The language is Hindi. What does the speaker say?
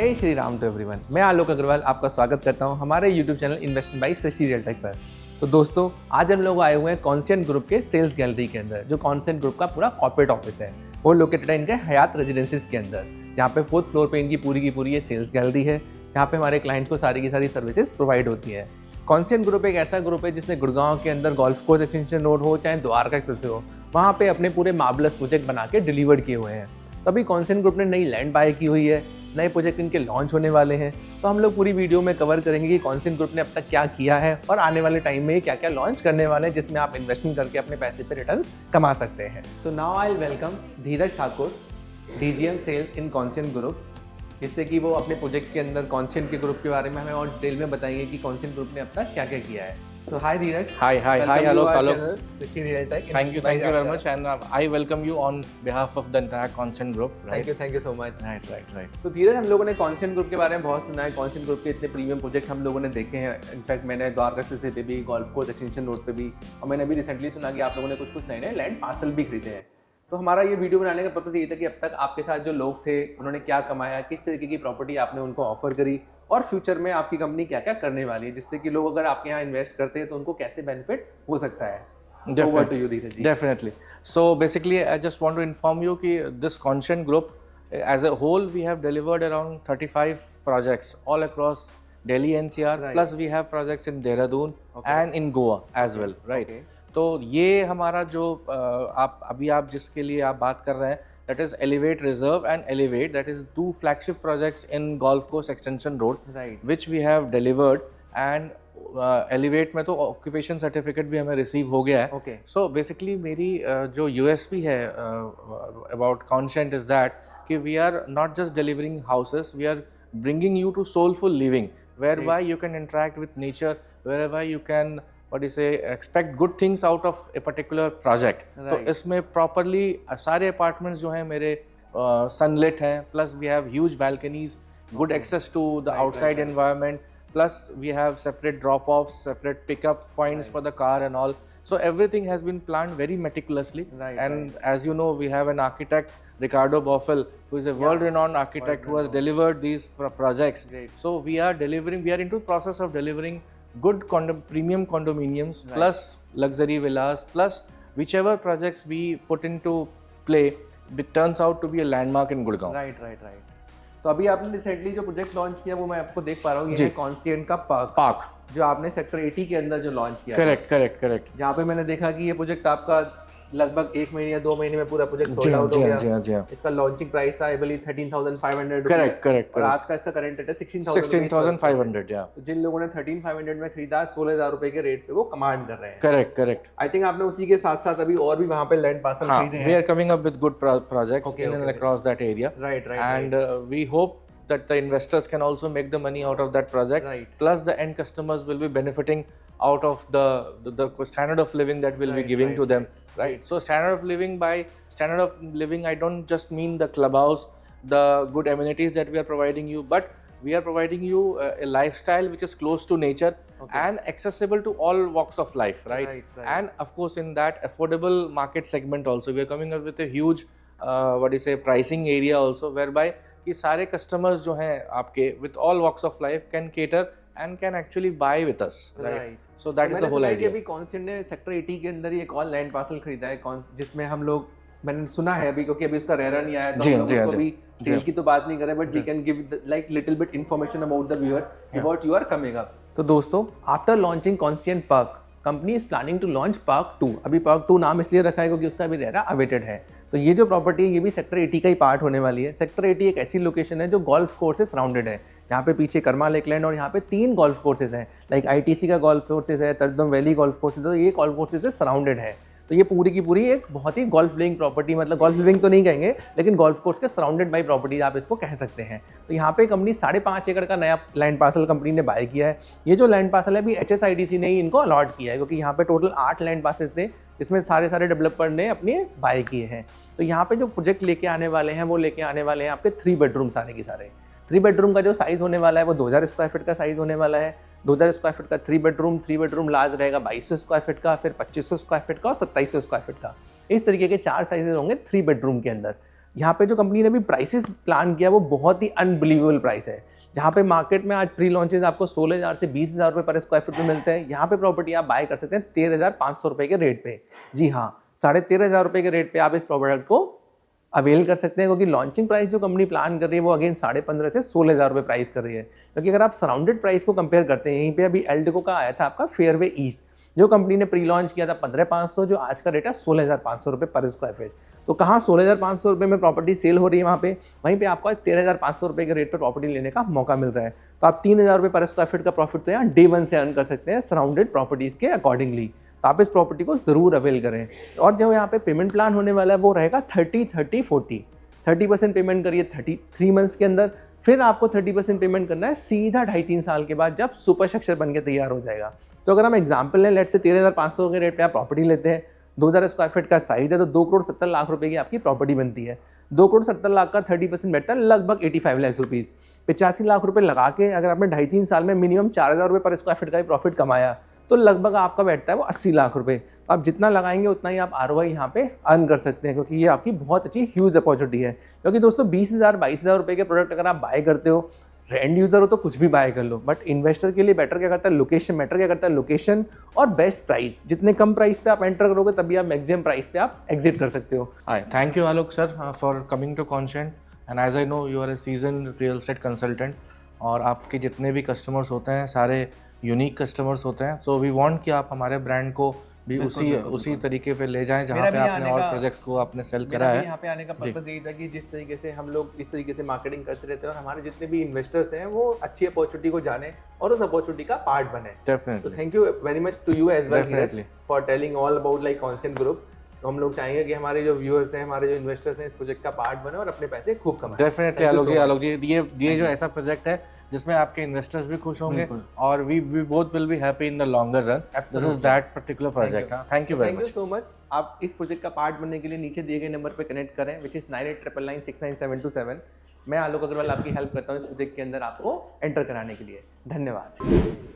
जय श्री राम टू एवरीवन। मैं आलोक अग्रवाल आपका स्वागत करता हूं हमारे YouTube channel investment by Srishti Realtech पर। तो दोस्तों, आज हम लोग आए हुए हैं कॉन्सेंट ग्रुप के सेल्स गैलरी के अंदर, जो कॉन्सेंट ग्रुप का पूरा कॉर्पोरेट ऑफिस है। वो लोकेटेड है इनके हयात रेजिडेंसीज के अंदर, जहाँ पे 4th फ्लोर पे इनकी पूरी ये सेल्स गैलरी है, जहाँ पे हमारे क्लाइंट को सारी की सारी सर्विसेज प्रोवाइड होती है। कॉन्सेंट ग्रुप एक ऐसा ग्रुप है जिसने गुड़गांव के अंदर गोल्फ कोर्स एक्सटेंशन रोड हो चाहे द्वारका एक्सप्रेस हो, वहाँ पे अपने पूरे मार्वलस प्रोजेक्ट बना के डिलीवर्ड किए हुए हैं। तभी कॉन्सेंट ग्रुप ने नई लैंड बाय की हुई है, नए प्रोजेक्ट इनके लॉन्च होने वाले हैं। तो हम लोग पूरी वीडियो में कवर करेंगे कि कॉन्सेंट ग्रुप ने अब तक क्या किया है और आने वाले टाइम में क्या क्या लॉन्च करने वाले हैं, जिसमें आप इन्वेस्टमेंट करके अपने पैसे पे रिटर्न कमा सकते हैं। So now I will welcome Dheeraj Thakur, DGM sales in Conscient group, जिससे कि वो अपने प्रोजेक्ट के अंदर कॉन्सेंट के ग्रुप के बारे में हमें और डिटेल में बताएंगे कि कॉन्सेंट ग्रुप ने अब तक क्या क्या किया है। So hi Dheeraj. Hi Alok. Srishti Realtek. Thank you very much, and I welcome you on behalf of the entire Consent Group. Right? Thank you so much. Right. तो धीरज, हम लोगों ने कॉन्सेंट ग्रुप के बारे में बहुत सुना है। कॉन्सेंट ग्रुप के इतने प्रीमियम प्रोजेक्ट हम लोगों ने देखे हैं। इनफैक्ट मैंने द्वारका एक्सप्रेस पे भी, गोल्फ कोर्स एक्सटेंशन रोड पे भी, और मैंने अभी रिसेंटली सुना कि आप लोगों ने कुछ नए लैंड पार्सल भी खरीदे हैं। तो हमारा ये वीडियो बनाने का पर्पस ये था कि अब तक आपके साथ जो लोग थे उन्होंने क्या कमाया, किस तरीके की प्रॉपर्टी आपने उनको ऑफर करी, और फ्यूचर में आपकी कंपनी क्या क्या करने वाली है, जिससे कि लोग अगर आपके यहाँ इन्वेस्ट करते हैं तो उनको कैसे बेनिफिट हो सकता है। Over to you, Dheeraj ji. Definitely. So basically, I just want to inform you that this Consent Group, as a whole, we have delivered around 35 projects all across Delhi NCR. Right. Plus, we have projects in Dehradun and in Goa as well. Right. Okay. तो ये हमारा जो आप जिसके लिए आप बात कर रहे हैं, that is Elevate Reserve and Elevate, that is 2 flagship projects in Golf Course Extension Road, Right. which we have delivered. And Elevate में तो ऑक्यूपेशन सर्टिफिकेट भी हमें रिसीव हो गया है। Okay. सो बेसिकली मेरी जो USP है अबाउट कॉन्सेंट इज दैट कि we are not just delivering houses, we are bringing you to soulful living, whereby you can interact with nature, wherever you can expect good things out of a particular project. तो इसमें properly सारे apartments जो हैं मेरे sunlit हैं, plus we have huge balconies, good access to the outside environment, plus we have separate drop-offs, separate pick-up points for the car and all. So everything has been planned very meticulously. And as you know, we have an architect, Ricardo Boffel, who is a world-renowned architect who has delivered these projects. So we are into the process of delivering good premium condominiums, plus luxury villas, plus whichever projects we put into play, it turns out to be a landmark in Gurgaon. Right. तो अभी आपने रिसेंटली जो प्रोजेक्ट लॉन्च किया वो मैं आपको देख पा रहा हूँ, ये है कॉन्सेंट का पार्क जो आपने सेक्टर 80 के अंदर जो लॉन्च किया। करेक्ट। जहाँ पे मैंने देखा कि ये प्रोजेक्ट आपका लगभग 1 महीने या 2 महीने में पूरा प्रोजेक्ट सोल्ड आउट हो गया। जी। इसका लॉन्चिंग प्राइस था आई बिलीव 13,500। करेक्ट। और आज का इसका करंट रेट है 16,500। या तो जिन लोगों ने 13,500 में खरीदा, 16,000 रुपए के रेट पे वो कमांड कर रहे हैं। करेक्ट। आई थिंक आपने उसी के साथ साथ अभी और भी वहाँ पे लैंड पार्सल खरीदे हैं। We are coming up with good projects in and across that area. Right. And we hope that the investors can also make the money out of that project. Right. Plus the end customers will be benefiting out of the standard of living that we'll be giving to them. Right. So standard of living, I don't just mean the clubhouse, the good amenities that we are providing you, but we are providing you a lifestyle which is close to nature and accessible to all walks of life, right? And of course in that affordable market segment also, we are coming up with a huge pricing area also, whereby कि सारे customers जो हैं आपके with all walks of life can cater and can actually buy with us, right? So that is the whole idea. अभी कॉन्सेंट ने सेक्टर 80 के अंदर ही एक और लैंड पार्सल खरीदा है, जिसमें हम लोग, मैंने सुना है अभी, क्योंकि अभी उसका रेरा नहीं आया, तो हम लोग उसको भी सेल की तो बात नहीं कर रहे, but we can give like little bit information about the viewers about your coming up. तो दोस्तों, after launching Conscient park, company is planning to launch park 2। अभी पार्क 2 नाम इसलिए रखा है क्योंकि उसका अभी रेरा अवेटेड है। तो ये जो प्रॉपर्टी है ये भी सेक्टर 80 का ही पार्ट होने वाली है। सेक्टर 80 एक ऐसी लोकेशन है जो गोल्फ कोर्स से सराउंडेड है। यहाँ पे पीछे कर्मा लेकलैंड और यहाँ पे 3 गोल्फ कोर्सेज हैं, लाइक ITC का गोल्फ कोर्सेज है, तरदम वैली गोल्फ कोर्सेज है। तो ये गोल्फ कोर्सेज से सराउंडेड है। तो ये पूरी की पूरी एक बहुत ही गोल्फ लिविंग प्रॉपर्टी, मतलब गोल्फ लिविंग तो नहीं कहेंगे, लेकिन गोल्फ कोर्स के सराउंडेड बाई प्रॉपर्टी आप इसको कह सकते हैं। तो यहाँ पे कंपनी 5.5 एकड़ का नया लैंड पार्सल कंपनी ने बाय किया है। ये जो लैंड पार्सल है अभी HSIDC ने ही इनको अलॉट किया है, क्योंकि यहाँ पे टोटल 8 लैंड पार्सेस थे, इसमें सारे डेवलपर ने अपने बाय किए हैं। तो यहाँ पे जो प्रोजेक्ट लेके आने वाले हैं वो लेके आने वाले हैं आपके 3 बेडरूम, सारे के सारे 3 बेडरूम का जो साइज़ होने वाला है वो 2000 स्क्वायर फीट का साइज़ होने वाला है। 2000 स्क्वायर फीट का 3 बेडरूम लार्ज रहेगा 2200 स्क्वायर फीट का, फिर 2500 स्क्वायर फीट का और 2700 स्क्वायर फीट का। इस तरीके के 4 साइजेस होंगे 3 बेडरूम के अंदर। यहाँ पे जो कंपनी ने भी प्राइसेस प्लान किया वो बहुत ही अनबिलीवेबल प्राइस है। जहाँ पे मार्केट में आज प्री लॉन्चेज आपको 16,000 से 20,000 रुपये पर स्क्वायर फीट में मिलते हैं, यहाँ पे प्रॉपर्टी आप बाय कर सकते हैं 13,500 रुपये के रेट पे। जी हाँ, 13,500 रुपये के रेट पे आप इस प्रोडक्ट को अवेल कर सकते हैं, क्योंकि लॉन्चिंग प्राइस जो कंपनी प्लान कर रही है वो अगेन 15,500 से 16,000 रुपये प्राइस कर रही है। क्योंकि अगर आप सराउंडेड प्राइस को कंपेयर करते हैं, यहीं पे अभी एल्डिको का आया था आपका फेयरवे ईस्ट, जो कंपनी ने प्री लॉन्च किया था 15,500, जो आज का रेट है 16,500 रुपये पर स्क्वायर फीट। तो कहाँ 16,500 रुपये में प्रॉपर्टी सेल हो रही है वहाँ पे, वहीं पे आपको 13,500 रुपये के रेट पर प्रॉपर्टी लेने का मौका मिल रहा है। तो आप 3,000 रुपये पर स्क्वायर फीट का प्रॉफिट तो यहाँ डे 1 से अर्न कर सकते हैं सराउंडेड प्रॉपर्टीज़ के अकॉर्डिंगली। तो आप इस प्रॉपर्टी को ज़रूर अवेल करें। और जो यहाँ पे पेमेंट प्लान होने वाला है वो रहेगा 30-30-40। 30% पेमेंट करिए 33 मंथ्स के अंदर, फिर आपको 30% पेमेंट करना है सीधा 2.5-3 साल के बाद, जब सुपर स्ट्रक्चर बन के तैयार हो जाएगा। तो अगर हम एग्जाम्पल लें, लेट से 13,500 के रेट पे आप प्रॉपर्टी लेते हैं, 2,000 स्क्वायर फीट का साइज है, तो 2,70,00,000 रुपये की आपकी प्रॉपर्टी बनती है। 2,70,00,000 का 30% बैठता है लगभग 85 लाख रुपीज़। 85 लाख रुपये लगा के अगर आपने 2.5-3 साल में मिनिमम 4,000 रुपये पर स्क्वायर फीट का प्रॉफिट कमाया, तो लगभग आपका बैठता है वो 80 लाख रुपये। तो आप जितना लगाएंगे उतना ही आप ROI यहाँ पे अर्न कर सकते हैं, क्योंकि ये आपकी बहुत अच्छी ह्यूज अपॉर्चुनिटी है। क्योंकि दोस्तों 20,000-22,000 रुपये के प्रोडक्ट अगर आप बाय करते हो, एंड यूजर हो तो कुछ भी बाय कर लो, बट इन्वेस्टर के लिए बेटर क्या करता है, लोकेशन मैटर क्या करता है, लोकेशन और बेस्ट प्राइस। जितने कम प्राइस पे आप एंटर करोगे तभी आप मैक्सिमम प्राइस पे आप एग्जिट कर सकते हो। Hi, thank you Alok sir for coming to consent, and as I know you are a season real estate consultant, और आपके जितने भी कस्टमर्स होते हैं सारे यूनिक कस्टमर्स होते हैं। सो वी वांट कि आप हमारे ब्रांड को भी उसी तरीके पे ले जाएं जहाँ पे आपने और प्रोजेक्ट्स को आपने सेल करा है। यहाँ पे आने का पर्पस यही था कि जिस तरीके से हम लोग इस तरीके से मार्केटिंग करते रहते हैं और हमारे जितने भी इन्वेस्टर्स हैं वो अच्छी अपॉर्चुनिटी को जाने और उस अपॉर्चुनिटी का पार्ट बने। डेफिनेटली। तो thank you very much to you as well for telling all about like Conscient group. तो हम लोग चाहेंगे कि हमारे जो व्यूअर्स हैं, हमारे जो इन्वेस्टर्स हैं, इस प्रोजेक्ट का पार्ट बने और अपने पैसे खूब कमाएं। डेफिनेटली आलोक जी ये जो ऐसा प्रोजेक्ट है जिसमें आपके इन्वेस्टर्स भी खुश होंगे और we both will be happy in the longer run. This is that particular project. Thank you very much. Thank you so much. आप इस प्रोजेक्ट का पार्ट बनने के लिए नीचे दिए गए नंबर पे कनेक्ट करें, विच इज 9899969727। मैं आलोक अग्रवाल आपकी हेल्प करता हूँ इस प्रोजेक्ट के अंदर आपको एंटर कराने के लिए। धन्यवाद।